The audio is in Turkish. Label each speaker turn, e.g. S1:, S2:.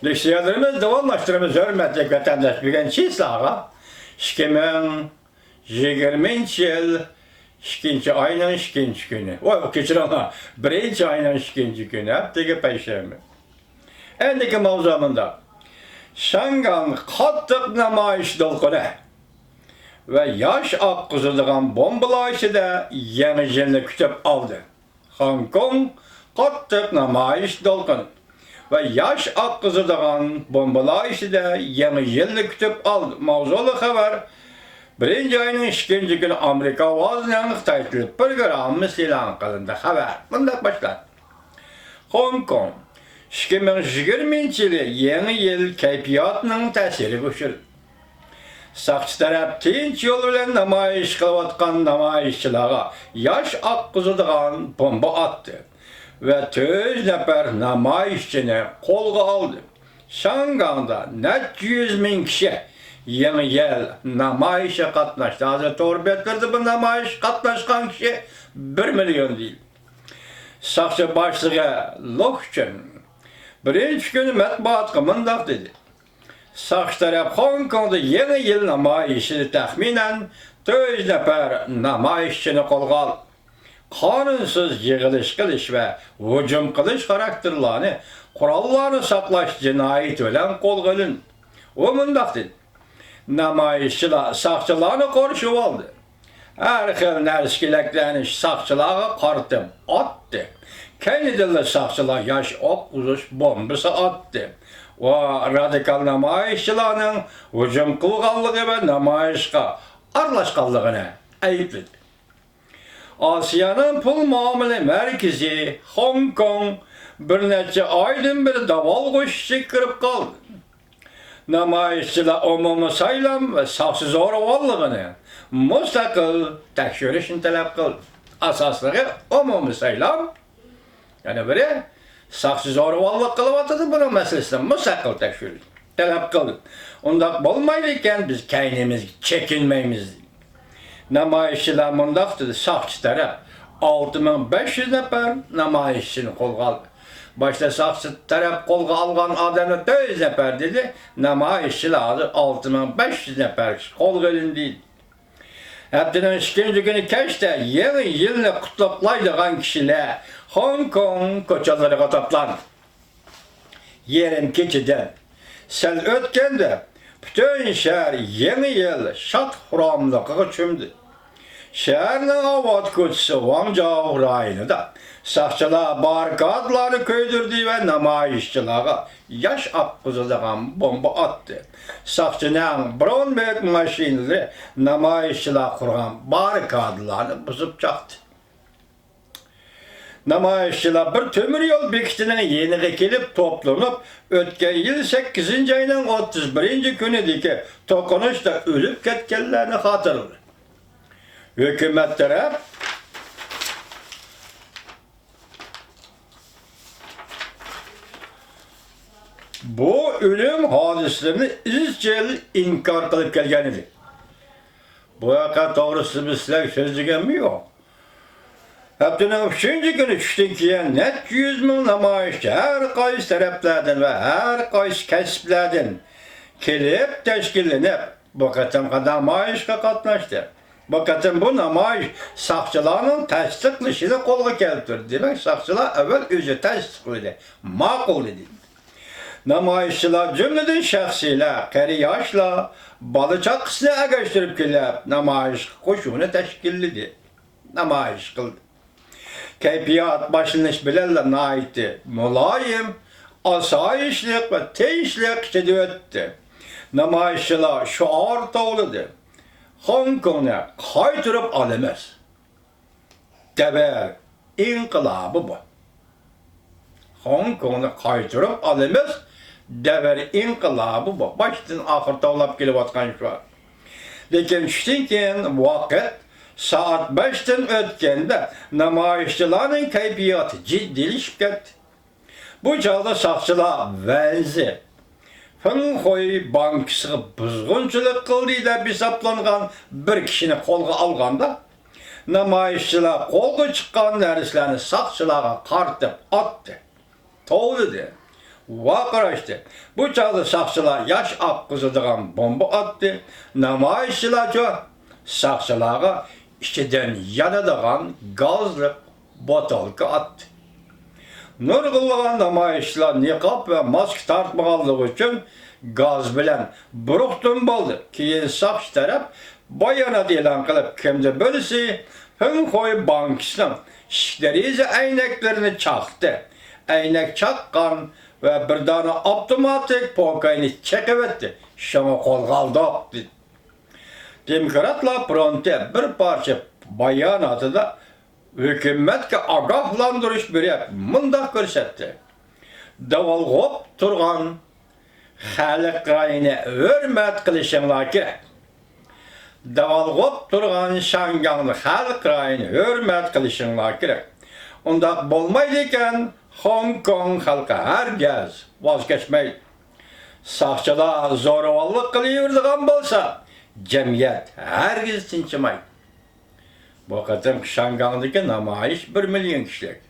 S1: Leksiyalarımız davamlaştırımız hürmetli vatandaş bilgen çislağa 2020 yıl 2 ayının 2 günü. O keçir ama 1 ayının 2 günü. Hepteki peşemi. Endeki mavzamında Şangan kattık namayış dolkunu ve yaş akkızıdığın bombalayışı da yeni yeni kütüp aldı. Hong Kong kattık namayış dolkunu ve yaş akkızıdığın bombalayışı da yeni yeni kütüp aldı. Mavzulu haber 1 ayının 2 günü Amerika vazının Xitayçılık programı ilan kılındı haber. Bundan başlar. Hong Kong 2020 yılı yeni yıl keyfiyatının tesiri güçlü. Sakçı taraf tinç yolu ile namayış kılatkan namayışçılara yaş akkızıdığın bomba attı ve 100 nefer namayışçını kolga aldı. Şangan'da net 100 bin kişi yeni yıl namayışa katlaştı. Hazır torbetlerde bu namayış katlaşkan kişi 1 milyon değil. Sakçı başlığı Lokçun 1 günü matbuat kımındak dedi. Sakçı taraf Hong Kong'da yeni yıl namayışı tahminen 100 nefer namayışçını kolga aldı. Kanunsuz yığılış kılış ve hücum kılış karakterlerini, kurallarını saklaş cinayet ölen kolgalın. O mındak dedi. Namayışçılar sakçılarını korşup aldı. Her xil nerskileklerini sakçılara kartım attı. Kendi dilli sakçılar yaş ok uzuş bombası attı. O radikal namayışçıların hücum kılganlığı ve namayışka arlaşkanlığını ayıpladı. Asya'nın pul muamele merkezi Hong Kong bir neçe aydan bir daval koşusu kırıp kaldı. Namayışçılar umumu saylam ve saksız zoravallığını müstakil tekşürüşünü talep kıldı. Asaslığı umumu saylam, yani böyle saksız zoravallık kılıvatıdı bunun meselesinden müstakil tekşürüş talep kıldı. Ondan olmayırken biz kendimiz çekinmeyimiz. Namayışçılar mındak dedi, sakçı taraf 6500 nefer namayışçını kolga aldı. Başta sakçı taraf kolga algan adamı 400 nefer dedi, namayışçılar 6500 nefer kolga edildi. Heptinin 2. günü keşte yeni yılını kutlaplaydığın kişiler Hong Kong koçalarına toplandı. Yerim keçiden. Sen ötkende bütün şehir yeni yıl şat huramlıqı çümdü. Şehirnin avad kötüsü Wangzhou rayonunda sakçılar barikadları köydürdü ve namayışçılara yaş akkızıdığın bomba attı. Sakçının Brownback maşinleri namayışçılar kuran barikadlarını bozup çaktı. Namayışçılar bir tömür yol bekitinin yeni kelip toplanıp ötken yıl 8. ayının 31. günüdeki tokunuşta ölüp ketkenlerini hatırladı. Hükümet taraf bu ölüm hadiselerini izcil inkar kılıp gelgen idi. Bu yakın doğrusu bizler sözlügen mi yok? Heptinin 3. günü düştün ki net 100 bin namayışçı her kayıs taraflardan ve her kayıs kesiplerden kelip teşkillenip bu katım namayışka katlaştı. Bu katım bu namayış sakçılarının tasdiklışını kolga keliptir. Demek sakçılar evvel özü tasdiklıydı. Makul dedi. Namayışçılar cümleden şahsiyle, kari yaşla, balıçak kısmı agaştırıp kelip namayış koşuğunu teşkilledi. Namayış kıldı. Keyfiyat başlanış bilerlerine aitti. Mulayim, asayişlik ve teyişlik şiddetti. Namayışçılar şuar doğladı. Hong Kong'a kaydırıp alamaz. Dever inkılabı bu. Hong Kong'a kaydırıp alamaz. Dever inkılabı bu. Baştan ahır tavlap gelip atkan şu var. Lekin şutikken vakit saat 5'ten ötkende namayışçıların keyfiyatı ciddilişip gitti. Bu çağda sakçılar venzi, Fenghui Bankası buzgunçılık kıldığıyla hesaplangan bir kişini kolga alganda, namayışçılar kolga çıkan derslerini sakçılara kartıp attı. Toğladı. vaqiraşdı. Bu çağda saqçılar yaş aqqızıdığan bomba attı. Namayişçilar saqçılara içiden yanadığan gazlı botalka attı. Nurgulluğan namayişçilar niqab ve mask tartmağanlığı için gaz bilen buruqtun boldu. Keyin saqçı taraf bayana elan qılıp kimde bölüsü hın koy bankisinin şiklerize ayneklerini çaktı. Aynek çaqqan ve bir tane otomatik pokayını çekivetti. Şama kolgaldı. Demokratlar fronte bir parça bayanatı hükümetke agahlandırış berip mındaq görsetdi. Davalgop turgan xalq rayini hürmet qilishinglar kerak. Davalgop turgan Şanganglı xalq rayini hürmet qilishinglar kerak. Undaq bolmaydı ekan Hong Kong halkı herkes vazgeçmeydi. Saqçılar zo'ravonlik qilaveradigan bolsa, jamiyat herkes tinchimaydi. Bu qatim Şangangdagi namoyish 1 million kishilik.